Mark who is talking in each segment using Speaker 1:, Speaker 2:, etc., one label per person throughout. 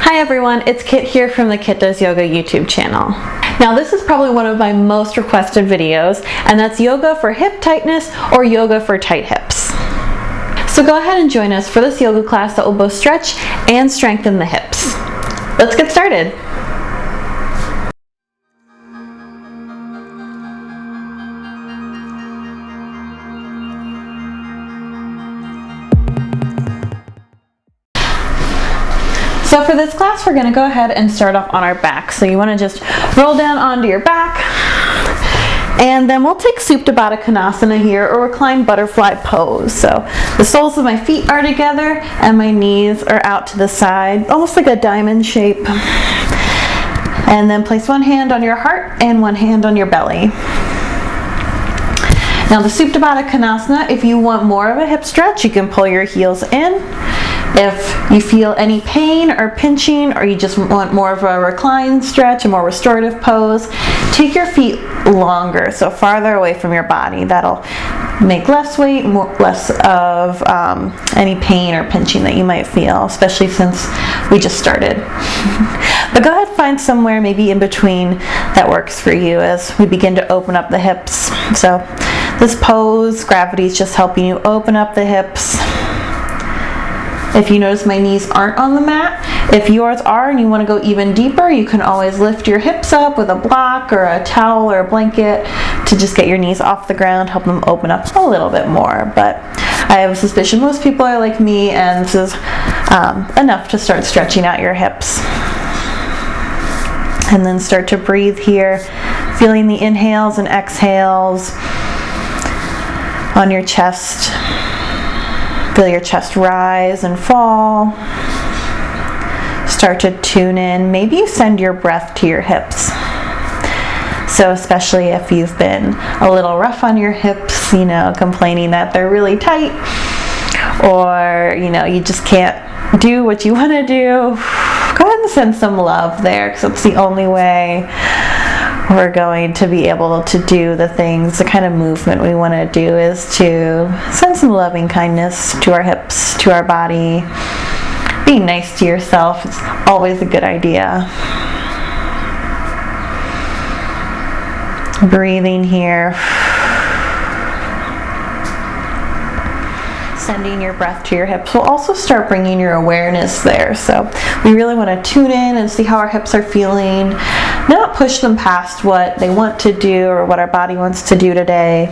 Speaker 1: Hi everyone, it's Kit here from the Kit Does Yoga YouTube channel. Now this is probably one of my most requested videos, and that's yoga for hip tightness or yoga for tight hips. So go ahead and join us for this yoga class that will both stretch and strengthen the hips. Let's get started. So for this class, we're going to go ahead and start off on our back. So you want to just roll down onto your back, and then we'll take Supta Baddha Konasana here, or reclined butterfly pose. So the soles of my feet are together and my knees are out to the side, almost like a diamond shape. And then place one hand on your heart and one hand on your belly. Now the Supta Baddha Konasana, if you want more of a hip stretch, you can pull your heels in. If you feel any pain or pinching, or you just want more of a reclined stretch, a more restorative pose, take your feet longer, so farther away from your body. That'll make less weight, less of any pain or pinching that you might feel, especially since we just started. But go ahead and find somewhere maybe in between that works for you as we begin to open up the hips. So this pose, gravity is just helping you open up the hips. If you notice my knees aren't on the mat, if yours are and you want to go even deeper, you can always lift your hips up with a block or a towel or a blanket to just get your knees off the ground, help them open up a little bit more. But I have a suspicion most people are like me, and this is enough to start stretching out your hips. And then start to breathe here, feeling the inhales and exhales on your chest. Feel your chest rise and fall. Start to tune in. Maybe you send your breath to your hips. So especially if you've been a little rough on your hips, complaining that they're really tight, or, you just can't do what you want to do, go ahead and send some love there, because it's the only way we're going to be able to do the things, the kind of movement we want to do is to send some loving kindness to our hips, to our body. Being nice to yourself is always a good idea. Breathing here. Sending your breath to your hips will also start bringing your awareness there. So we really want to tune in and see how our hips are feeling, not push them past what they want to do or what our body wants to do today,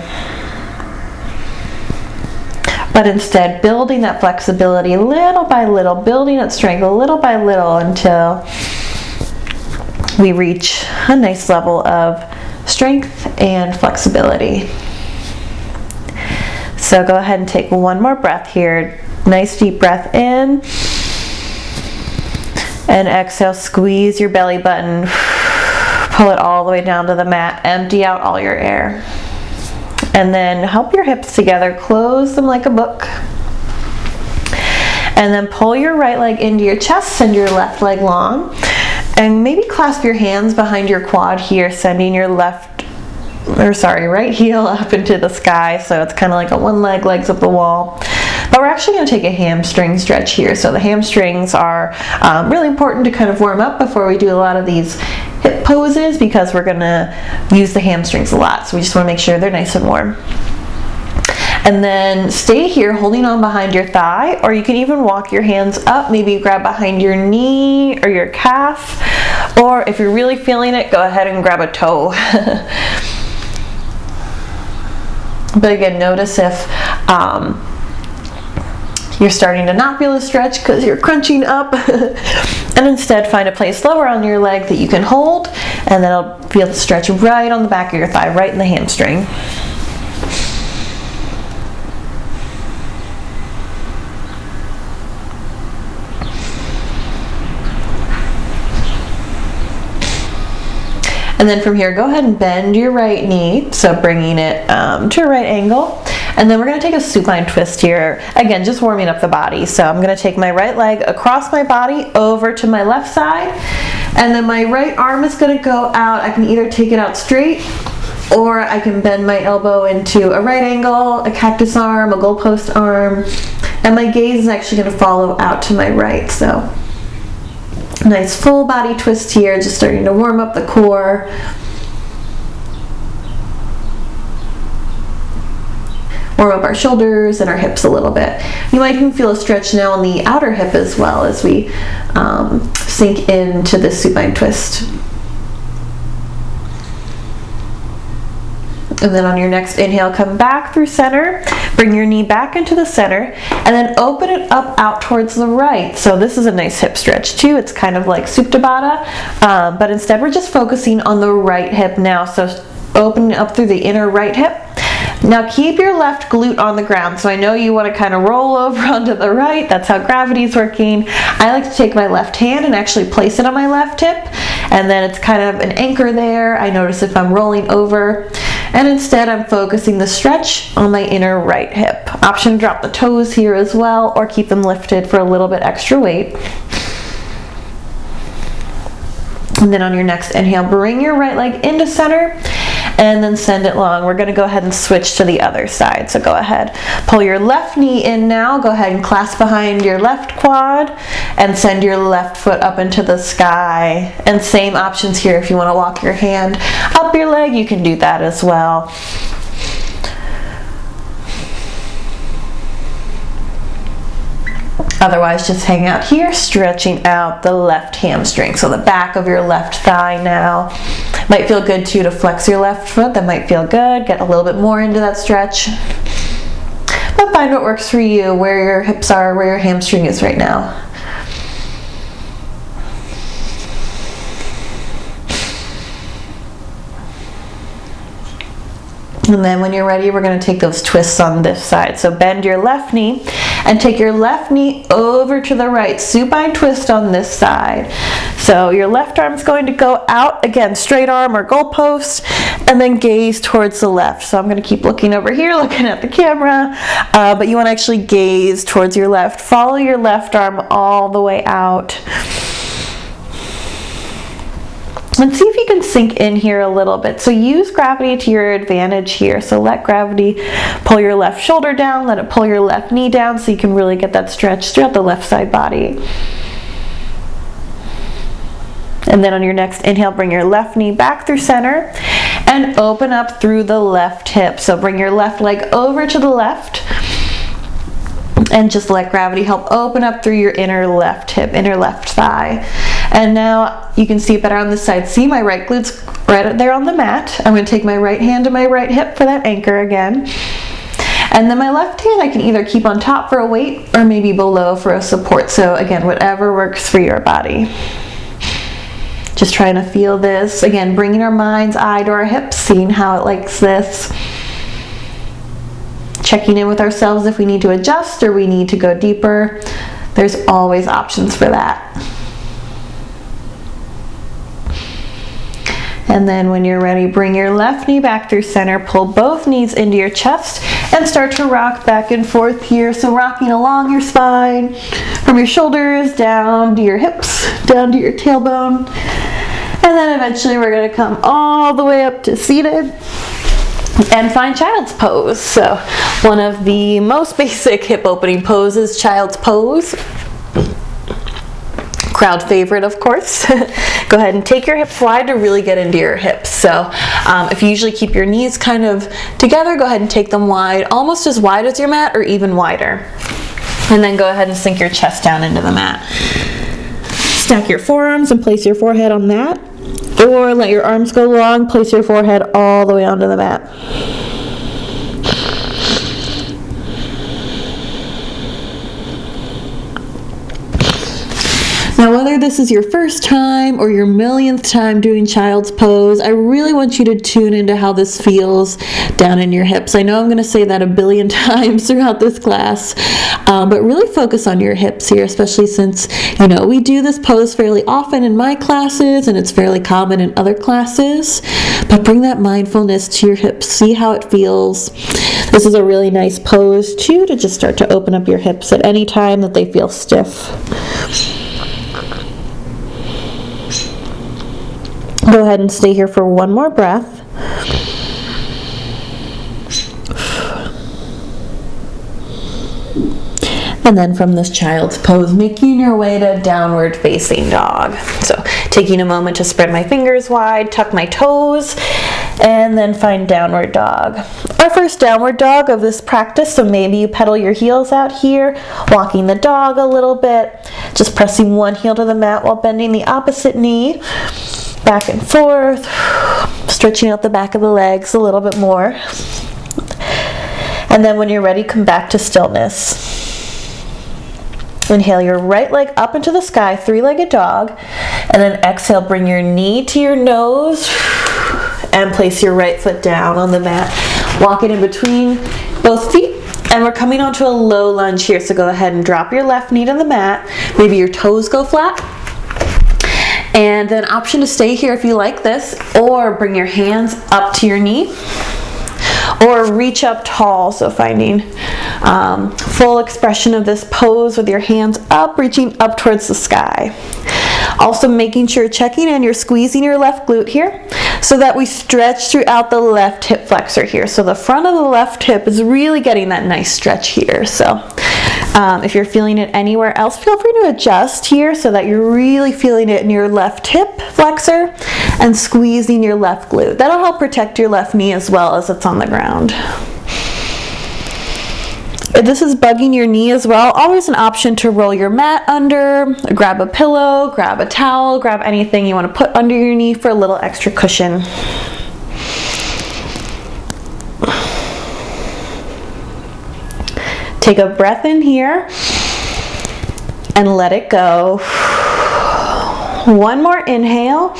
Speaker 1: but instead building that flexibility little by little, building that strength little by little until we reach a nice level of strength and flexibility. So go ahead and take one more breath here. Nice deep breath in. And exhale, squeeze your belly button. Pull it all the way down to the mat. Empty out all your air. And then help your hips together. Close them like a book. And then pull your right leg into your chest. Send your left leg long. And maybe clasp your hands behind your quad here, sending your right heel up into the sky, so it's kind of like a one leg, legs up the wall. But we're actually going to take a hamstring stretch here. So the hamstrings are really important to kind of warm up before we do a lot of these hip poses, because we're going to use the hamstrings a lot. So we just want to make sure they're nice and warm. And then stay here holding on behind your thigh, or you can even walk your hands up, maybe grab behind your knee or your calf, or if you're really feeling it, go ahead and grab a toe. But again, notice if you're starting to not feel a stretch because you're crunching up, and instead find a place lower on your leg that you can hold, and then it'll feel the stretch right on the back of your thigh, right in the hamstring. And then from here, go ahead and bend your right knee, so bringing it to a right angle. And then we're going to take a supine twist here. Again, just warming up the body. So I'm going to take my right leg across my body over to my left side. And then my right arm is going to go out. I can either take it out straight, or I can bend my elbow into a right angle, a cactus arm, a goalpost arm. And my gaze is actually going to follow out to my right. So Nice full body twist here, just starting to warm up the core. Warm up our shoulders and our hips a little bit. You might even feel a stretch now on the outer hip as well as we sink into this supine twist. And then on your next inhale, come back through center, bring your knee back into the center, and then open it up out towards the right. So this is a nice hip stretch too. It's kind of like Supta Baddha, but instead we're just focusing on the right hip now. So open up through the inner right hip. Now keep your left glute on the ground. So I know you want to kind of roll over onto the right. That's how gravity is working. I like to take my left hand and actually place it on my left hip. And then it's kind of an anchor there. I notice if I'm rolling over. And instead I'm focusing the stretch on my inner right hip. Option to drop the toes here as well, or keep them lifted for a little bit extra weight. And then on your next inhale, bring your right leg into center and then send it long. We're gonna go ahead and switch to the other side. So go ahead, pull your left knee in now. Go ahead and clasp behind your left quad and send your left foot up into the sky. And same options here. If you wanna walk your hand up your leg, you can do that as well. Otherwise, just hang out here, stretching out the left hamstring. So the back of your left thigh now. Might feel good too to flex your left foot. That might feel good. Get a little bit more into that stretch. But find what works for you, where your hips are, where your hamstring is right now. And then when you're ready, we're going to take those twists on this side. So bend your left knee and take your left knee over to the right. Supine twist on this side. So your left arm's going to go out, again, straight arm or goalpost, and then gaze towards the left. So I'm going to keep looking over here, looking at the camera, but you want to actually gaze towards your left. Follow your left arm all the way out. And see if you can sink in here a little bit. So use gravity to your advantage here. So let gravity pull your left shoulder down, let it pull your left knee down so you can really get that stretch throughout the left side body. And then on your next inhale, bring your left knee back through center and open up through the left hip. So bring your left leg over to the left and just let gravity help open up through your inner left hip, inner left thigh. And now you can see it better on this side. See my right glute's right there on the mat. I'm going to take my right hand to my right hip for that anchor again. And then my left hand I can either keep on top for a weight or maybe below for a support. So again, whatever works for your body. Just trying to feel this. Again, bringing our mind's eye to our hips, seeing how it likes this. Checking in with ourselves if we need to adjust or we need to go deeper. There's always options for that. And then when you're ready, bring your left knee back through center, pull both knees into your chest, and start to rock back and forth here. So rocking along your spine, from your shoulders down to your hips, down to your tailbone. And then eventually we're gonna come all the way up to seated and find child's pose. So one of the most basic hip opening poses, child's pose. Crowd favorite, of course. Go ahead and take your hips wide to really get into your hips. So if you usually keep your knees kind of together, go ahead and take them wide, almost as wide as your mat or even wider. And then go ahead and sink your chest down into the mat. Stack your forearms and place your forehead on that. Or let your arms go long, place your forehead all the way onto the mat. Now, whether this is your first time or your millionth time doing child's pose, I really want you to tune into how this feels down in your hips. I know I'm going to say that a billion times throughout this class, but really focus on your hips here, especially since, we do this pose fairly often in my classes and it's fairly common in other classes, but bring that mindfulness to your hips. See how it feels. This is a really nice pose too, to just start to open up your hips at any time that they feel stiff. Go ahead and stay here for one more breath. And then from this child's pose, making your way to downward facing dog. So taking a moment to spread my fingers wide, tuck my toes, and then find downward dog. Our first downward dog of this practice, so maybe you pedal your heels out here, walking the dog a little bit, just pressing one heel to the mat while bending the opposite knee, back and forth, stretching out the back of the legs a little bit more. And then when you're ready, come back to stillness. Inhale your right leg up into the sky, three-legged dog, and then exhale, bring your knee to your nose and place your right foot down on the mat. Walk it in between both feet, and we're coming onto a low lunge here, so go ahead and drop your left knee to the mat. Maybe your toes go flat. And then option to stay here if you like this, or bring your hands up to your knee, or reach up tall, so finding full expression of this pose with your hands up, reaching up towards the sky. Also making sure, checking in, you're squeezing your left glute here so that we stretch throughout the left hip flexor here. So the front of the left hip is really getting that nice stretch here. So if you're feeling it anywhere else, feel free to adjust here so that you're really feeling it in your left hip flexor and squeezing your left glute. That'll help protect your left knee as well as it's on the ground. If this is bugging your knee as well, always an option to roll your mat under, grab a pillow, grab a towel, grab anything you want to put under your knee for a little extra cushion. Take a breath in here and let it go. One more inhale.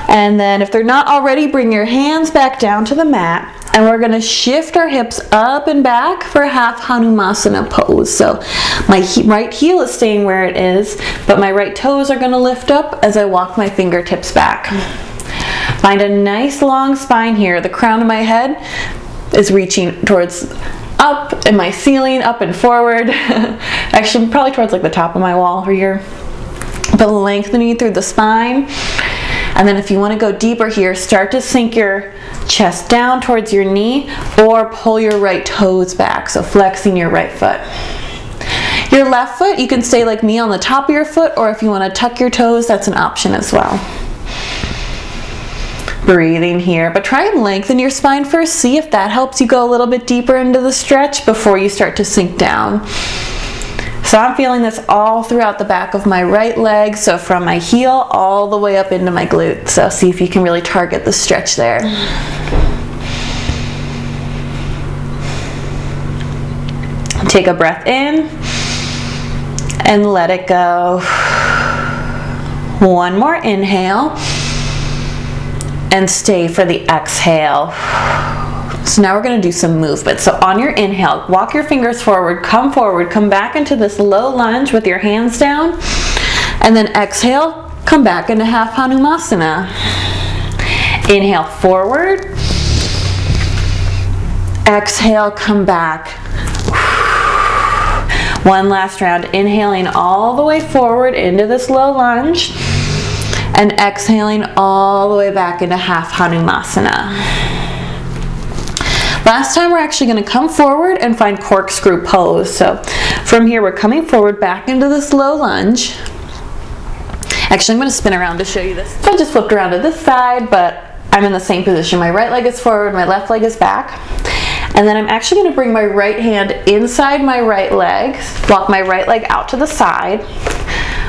Speaker 1: And then if they're not already, bring your hands back down to the mat. And we're going to shift our hips up and back for half Hanumasana pose. So my right heel is staying where it is, but my right toes are going to lift up as I walk my fingertips back. Find a nice long spine here. The crown of my head is reaching towards up in my ceiling, up and forward. Actually, probably towards like the top of my wall over here. But lengthening through the spine. And then if you want to go deeper here, start to sink your chest down towards your knee or pull your right toes back, so flexing your right foot. Your left foot, you can stay like me on the top of your foot, or if you want to tuck your toes, that's an option as well. Breathing here, but try and lengthen your spine first. See if that helps you go a little bit deeper into the stretch before you start to sink down. So I'm feeling this all throughout the back of my right leg, so from my heel all the way up into my glute. So see if you can really target the stretch there. Take a breath in and let it go. One more inhale and stay for the exhale. So now we're going to do some movement. So on your inhale, walk your fingers forward, come back into this low lunge with your hands down, and then exhale, come back into half Hanumasana. Inhale forward, exhale, come back. One last round, inhaling all the way forward into this low lunge, and exhaling all the way back into half Hanumasana. Last time we're actually going to come forward and find corkscrew pose. So from here we're coming forward back into this low lunge. Actually, I'm going to spin around to show you this. So I just flipped around to this side, but I'm in the same position. My right leg is forward, my left leg is back. And then I'm actually going to bring my right hand inside my right leg, walk my right leg out to the side.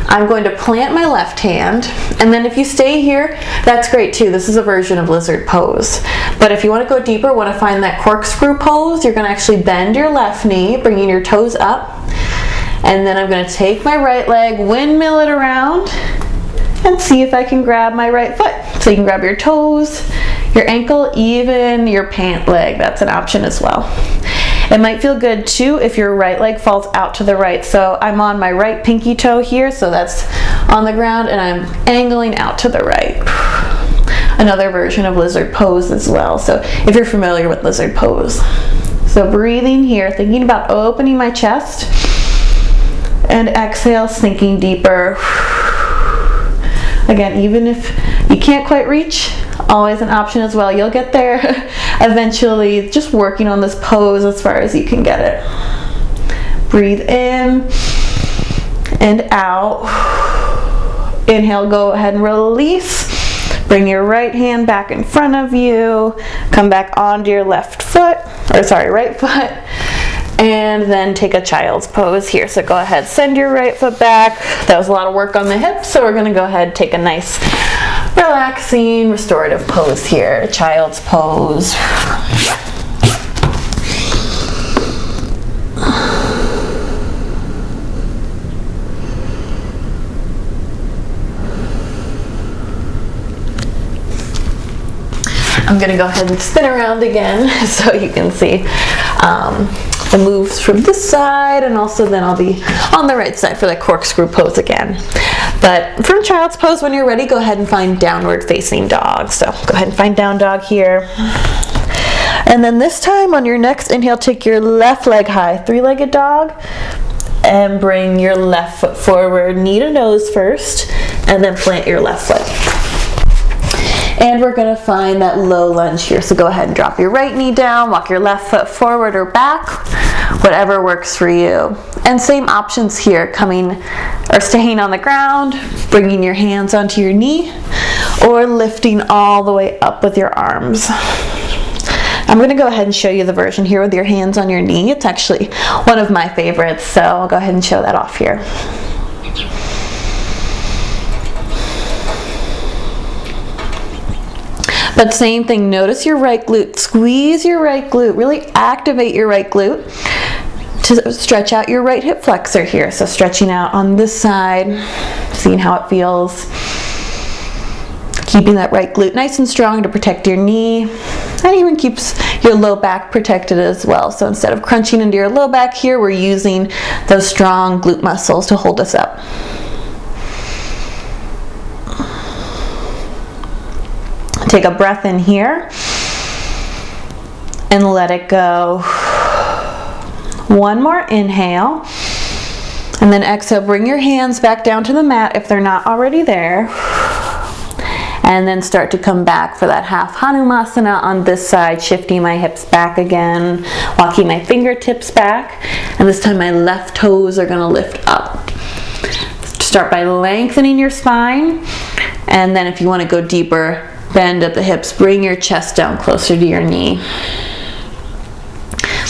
Speaker 1: I'm going to plant my left hand, and then if you stay here, that's great too. This is a version of lizard pose. But if you want to go deeper, want to find that corkscrew pose, you're going to actually bend your left knee, bringing your toes up. And then I'm going to take my right leg, windmill it around, and see if I can grab my right foot. So you can grab your toes, your ankle, even your pant leg. That's an option as well. It might feel good too if your right leg falls out to the right. So I'm on my right pinky toe here, so that's on the ground, and I'm angling out to the right. Another version of lizard pose as well, so if you're familiar with lizard pose. So breathing here, thinking about opening my chest, and exhale, sinking deeper. Again, even if you can't quite reach, always an option as well. You'll get there eventually, just working on this pose as far as you can get it. Breathe in and out. Inhale, go ahead and release. Bring your right hand back in front of you. Come back onto your left foot, or sorry, right foot. And then take a child's pose here. So go ahead, send your right foot back. That was a lot of work on the hips, so we're gonna go ahead and take a nice, relaxing, restorative pose here. Child's pose. I'm gonna go ahead and spin around again so you can see the moves from this side, and also then I'll be on the right side for the corkscrew pose again. But for child's pose, when you're ready, go ahead and find downward facing dog. So go ahead and find down dog here. And then this time on your next inhale, take your left leg high, three-legged dog, and bring your left foot forward, knee to nose first, and then plant your left foot. And we're gonna find that low lunge here. So go ahead and drop your right knee down, walk your left foot forward or back, whatever works for you. And same options here, coming or staying on the ground, bringing your hands onto your knee, or lifting all the way up with your arms. I'm gonna go ahead and show you the version here with your hands on your knee. It's actually one of my favorites, so I'll go ahead and show that off here. But same thing, notice your right glute, squeeze your right glute, really activate your right glute to stretch out your right hip flexor here. So stretching out on this side, seeing how it feels. Keeping that right glute nice and strong to protect your knee. That even keeps your low back protected as well. So instead of crunching into your low back here, we're using those strong glute muscles to hold us up. Take a breath in here and let it go. One more inhale, and then exhale, bring your hands back down to the mat if they're not already there, and then start to come back for that half Hanumasana on this side, shifting my hips back again, walking my fingertips back, and this time my left toes are gonna lift up. Start by lengthening your spine, and then if you want to go deeper, bend at the hips, bring your chest down closer to your knee.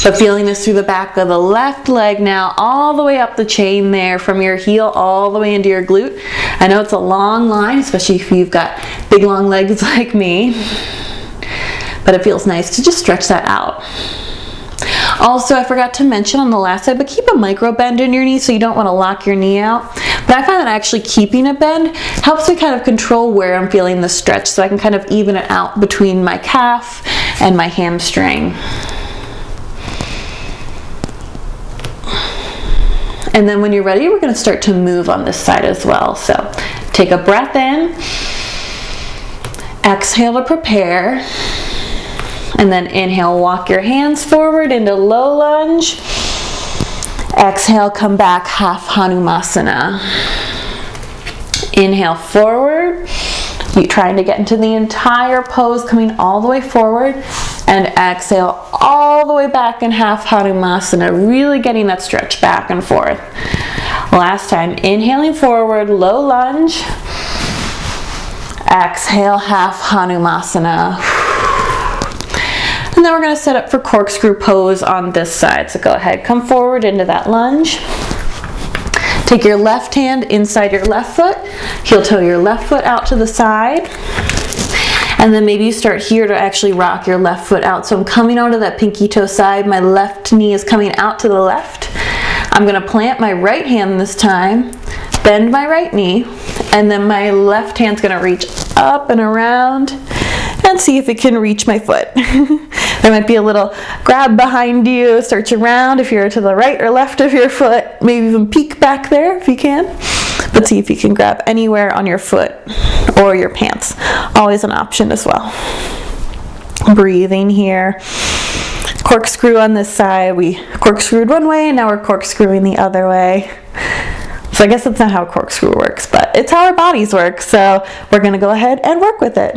Speaker 1: But feeling this through the back of the left leg now, all the way up the chain there, from your heel all the way into your glute. I know it's a long line, especially if you've got big long legs like me, but it feels nice to just stretch that out. Also, I forgot to mention on the last side, but keep a micro bend in your knee so you don't want to lock your knee out. But I find that actually keeping a bend helps me kind of control where I'm feeling the stretch, so I can kind of even it out between my calf and my hamstring. And then when you're ready, we're going to start to move on this side as well. So take a breath in, exhale to prepare. And then inhale, walk your hands forward into low lunge. Exhale, come back, half Hanumasana. Inhale forward. You're trying to get into the entire pose, coming all the way forward. And exhale all the way back in half Hanumasana, really getting that stretch back and forth. Last time, inhaling forward, low lunge. Exhale, half Hanumasana. And then we're going to set up for corkscrew pose on this side. So go ahead, come forward into that lunge. Take your left hand inside your left foot. Heel toe your left foot out to the side. And then maybe you start here to actually rock your left foot out. So I'm coming onto that pinky toe side. My left knee is coming out to the left. I'm going to plant my right hand this time, bend my right knee, and then my left hand's going to reach up and around and see if it can reach my foot. There might be a little grab behind you, search around if you're to the right or left of your foot, maybe even peek back there if you can, but see if you can grab anywhere on your foot or your pants. Always an option as well. Breathing here. Corkscrew on this side. We corkscrewed one way and now we're corkscrewing the other way. So I guess that's not how a corkscrew works, but it's how our bodies work, so we're going to go ahead and work with it.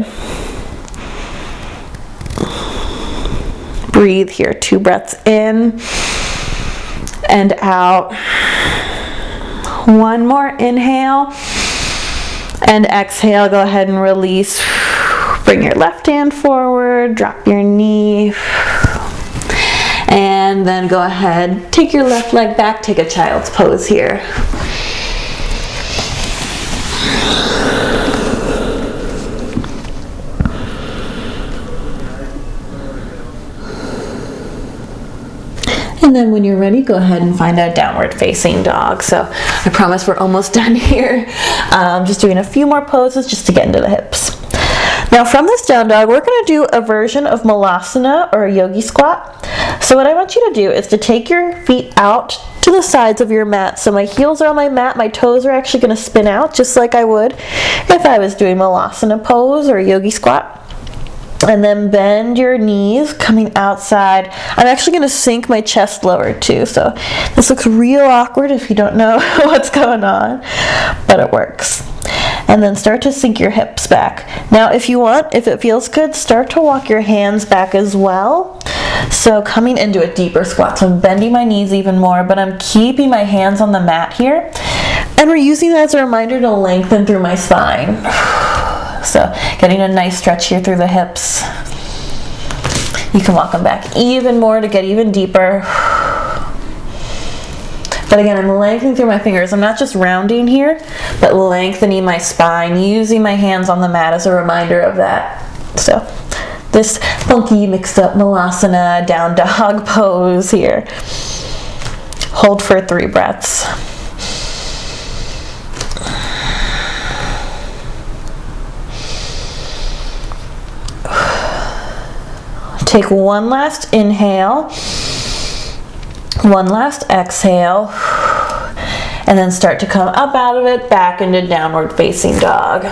Speaker 1: Breathe here, 2 breaths in and out. One more inhale and exhale. Go ahead and release. Bring your left hand forward, drop your knee, and then go ahead, take your left leg back, take a child's pose here. And then when you're ready, go ahead and find a downward facing dog. So I promise we're almost done here. Just doing a few more poses just to get into the hips. Now from this down dog, we're going to do a version of malasana or a yogi squat. So what I want you to do is to take your feet out to the sides of your mat. So my heels are on my mat, my toes are actually going to spin out just like I would if I was doing malasana pose or a yogi squat. And then bend your knees coming outside. I'm actually going to sink my chest lower too, so this looks real awkward if you don't know what's going on, but it works. And then start to sink your hips back. Now if you want, if it feels good, start to walk your hands back as well. So coming into a deeper squat, so I'm bending my knees even more, but I'm keeping my hands on the mat here. And we're using that as a reminder to lengthen through my spine. So getting a nice stretch here through the hips. You can walk them back even more to get even deeper. But again, I'm lengthening through my fingers. I'm not just rounding here, but lengthening my spine, using my hands on the mat as a reminder of that. So this funky mixed up malasana down dog pose here. Hold for 3 breaths. Take one last inhale, one last exhale, and then start to come up out of it, back into downward facing dog.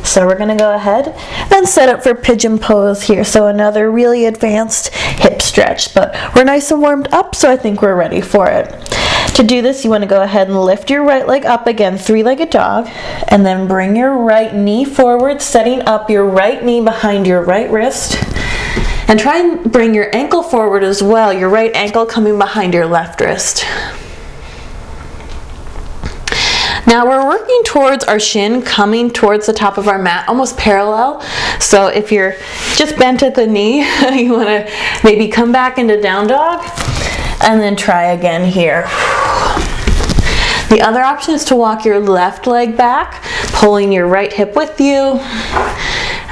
Speaker 1: So we're gonna go ahead and set up for pigeon pose here. So another really advanced hip stretch, but we're nice and warmed up, so I think we're ready for it. To do this, you want to go ahead and lift your right leg up again, 3-legged dog, and then bring your right knee forward, setting up your right knee behind your right wrist. And try and bring your ankle forward as well, your right ankle coming behind your left wrist. Now we're working towards our shin coming towards the top of our mat, almost parallel. So if you're just bent at the knee, you want to maybe come back into down dog and then try again here. The other option is to walk your left leg back, pulling your right hip with you,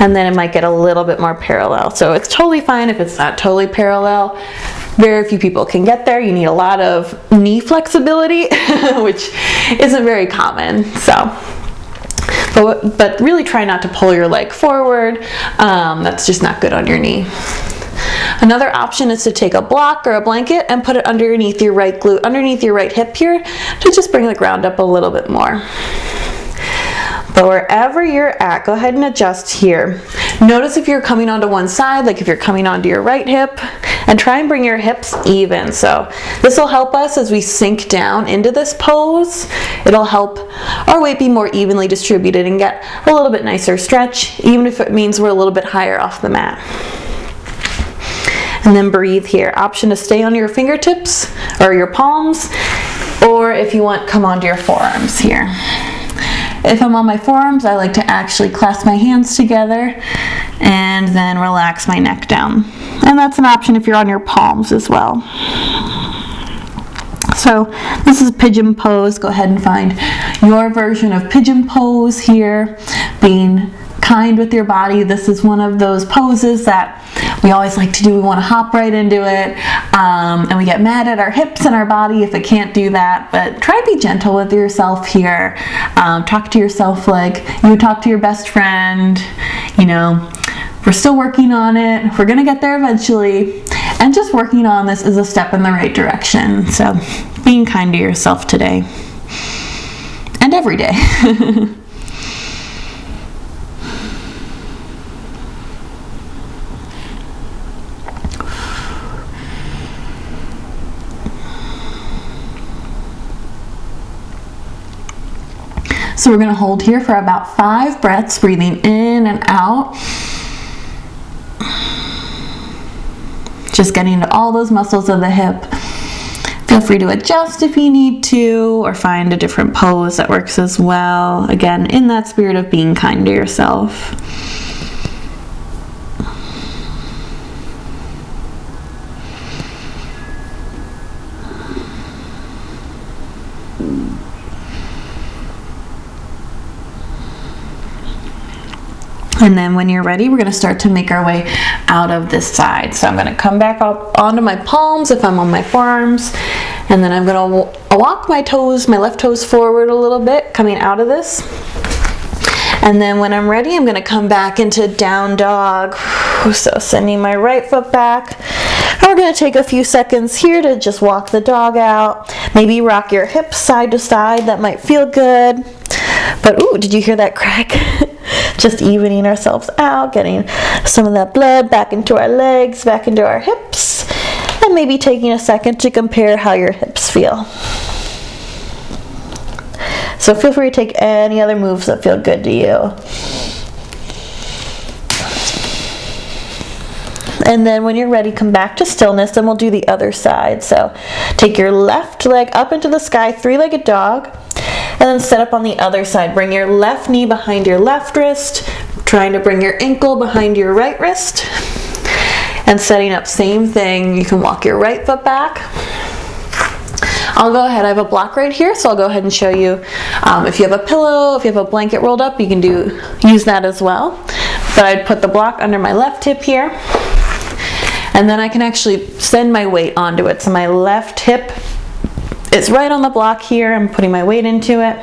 Speaker 1: and then it might get a little bit more parallel. So it's totally fine if it's not totally parallel. Very few people can get there. You need a lot of knee flexibility, which isn't very common. So, but really try not to pull your leg forward. That's just not good on your knee. Another option is to take a block or a blanket and put it underneath your right glute, underneath your right hip here, to just bring the ground up a little bit more. But wherever you're at, go ahead and adjust here. Notice if you're coming onto one side, like if you're coming onto your right hip, and try and bring your hips even. So this will help us as we sink down into this pose. It'll help our weight be more evenly distributed and get a little bit nicer stretch, even if it means we're a little bit higher off the mat. And then breathe here. Option to stay on your fingertips or your palms, or if you want, come onto your forearms here. If I'm on my forearms, I like to actually clasp my hands together and then relax my neck down. And that's an option if you're on your palms as well. So this is pigeon pose. Go ahead and find your version of pigeon pose here. Being kind with your body. This is one of those poses that we always like to do. We want to hop right into it, and we get mad at our hips and our body if it can't do that. But try to be gentle with yourself here. Talk to yourself like you would talk to your best friend. You know, we're still working on it. We're gonna get there eventually, and just working on this is a step in the right direction. So being kind to yourself today and every day. So we're going to hold here for about 5 breaths, breathing in and out. Just getting to all those muscles of the hip. Feel free to adjust if you need to, or find a different pose that works as well. Again, in that spirit of being kind to yourself. And then when you're ready, we're going to start to make our way out of this side. So I'm going to come back up onto my palms if I'm on my forearms. And then I'm going to walk my toes, my left toes forward a little bit, coming out of this. And then when I'm ready, I'm going to come back into down dog. So sending my right foot back. And we're going to take a few seconds here to just walk the dog out. Maybe rock your hips side to side. That might feel good. But ooh, did you hear that crack? Just evening ourselves out, getting some of that blood back into our legs, back into our hips, and maybe taking a second to compare how your hips feel. So feel free to take any other moves that feel good to you. And then when you're ready, come back to stillness, and we'll do the other side. So take your left leg up into the sky, three-legged dog. And then set up on the other side. Bring your left knee behind your left wrist, trying to bring your ankle behind your right wrist. And setting up, same thing. You can walk your right foot back. I'll go ahead, I have a block right here, so I'll go ahead and show you. If you have a pillow, if you have a blanket rolled up, you can use that as well. But I'd put the block under my left hip here. And then I can actually send my weight onto it. So my left hip, it's right on the block here. I'm putting my weight into it.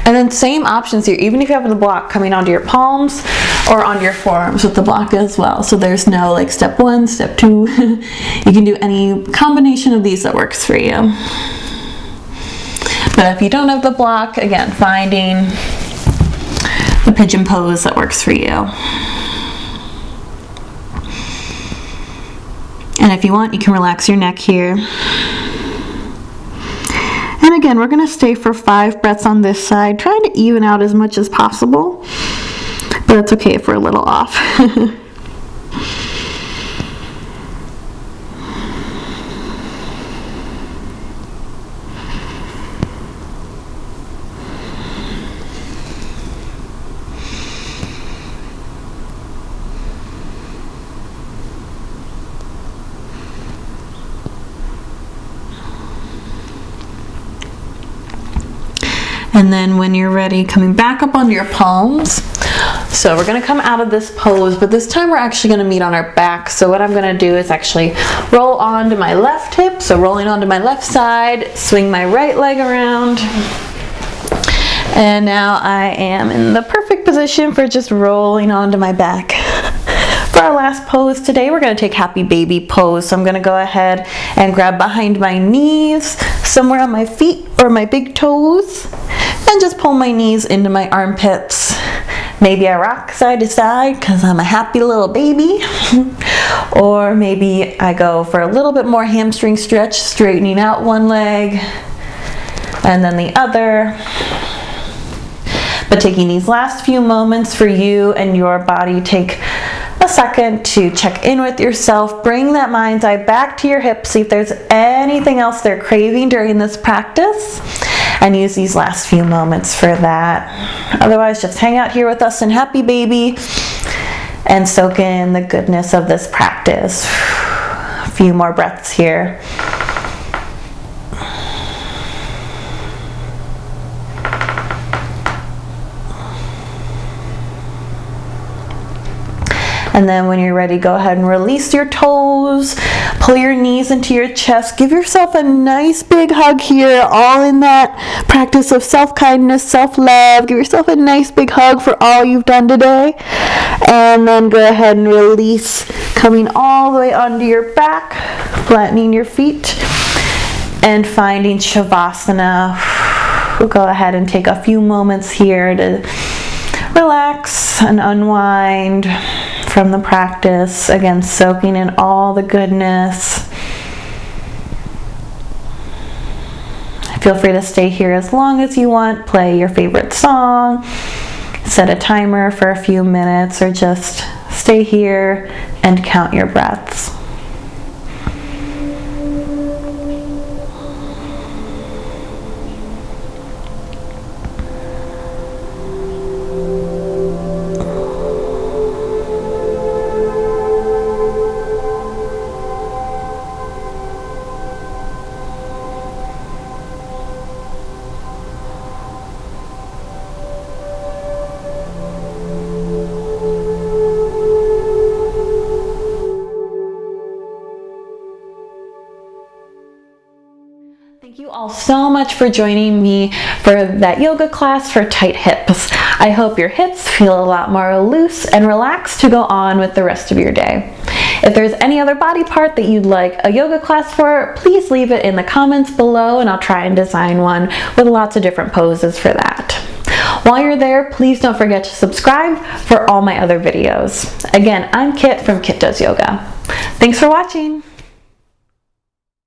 Speaker 1: And then same options here, even if you have the block coming onto your palms or onto your forearms with the block as well. So there's no like step one, step two. You can do any combination of these that works for you. But if you don't have the block, again, finding the pigeon pose that works for you. And if you want, you can relax your neck here. And again, we're going to stay for 5 breaths on this side, trying to even out as much as possible, but it's okay if we're a little off. And then when you're ready, coming back up onto your palms. So we're going to come out of this pose, but this time we're actually going to meet on our back. So what I'm going to do is actually roll onto my left hip. So rolling onto my left side, swing my right leg around. And now I am in the perfect position for just rolling onto my back. For our last pose today, we're going to take happy baby pose. So I'm going to go ahead and grab behind my knees, somewhere on my feet or my big toes, and just pull my knees into my armpits. Maybe I rock side to side because I'm a happy little baby. Or maybe I go for a little bit more hamstring stretch, straightening out one leg and then the other. But taking these last few moments for you and your body, take a second to check in with yourself, bring that mind's eye back to your hips, see if there's anything else they're craving during this practice, and use these last few moments for that. Otherwise, just hang out here with us in happy baby and soak in the goodness of this practice. A few more breaths here. And then when you're ready, go ahead and release your toes, pull your knees into your chest, give yourself a nice big hug here, all in that practice of self-kindness, self-love. Give yourself a nice big hug for all you've done today. And then go ahead and release, coming all the way onto your back, flattening your feet, and finding Shavasana. We'll go ahead and take a few moments here to relax and unwind from the practice. Again, soaking in all the goodness. Feel free to stay here as long as you want. Play your favorite song, set a timer for a few minutes, or just stay here and count your breaths. so much for joining me for that yoga class for tight hips. I hope your hips feel a lot more loose and relaxed to go on with the rest of your day. If there's any other body part that you'd like a yoga class for, please leave it in the comments below and I'll try and design one with lots of different poses for that. While you're there, please don't forget to subscribe for all my other videos. Again, I'm Kit from Kit Does Yoga. Thanks for watching.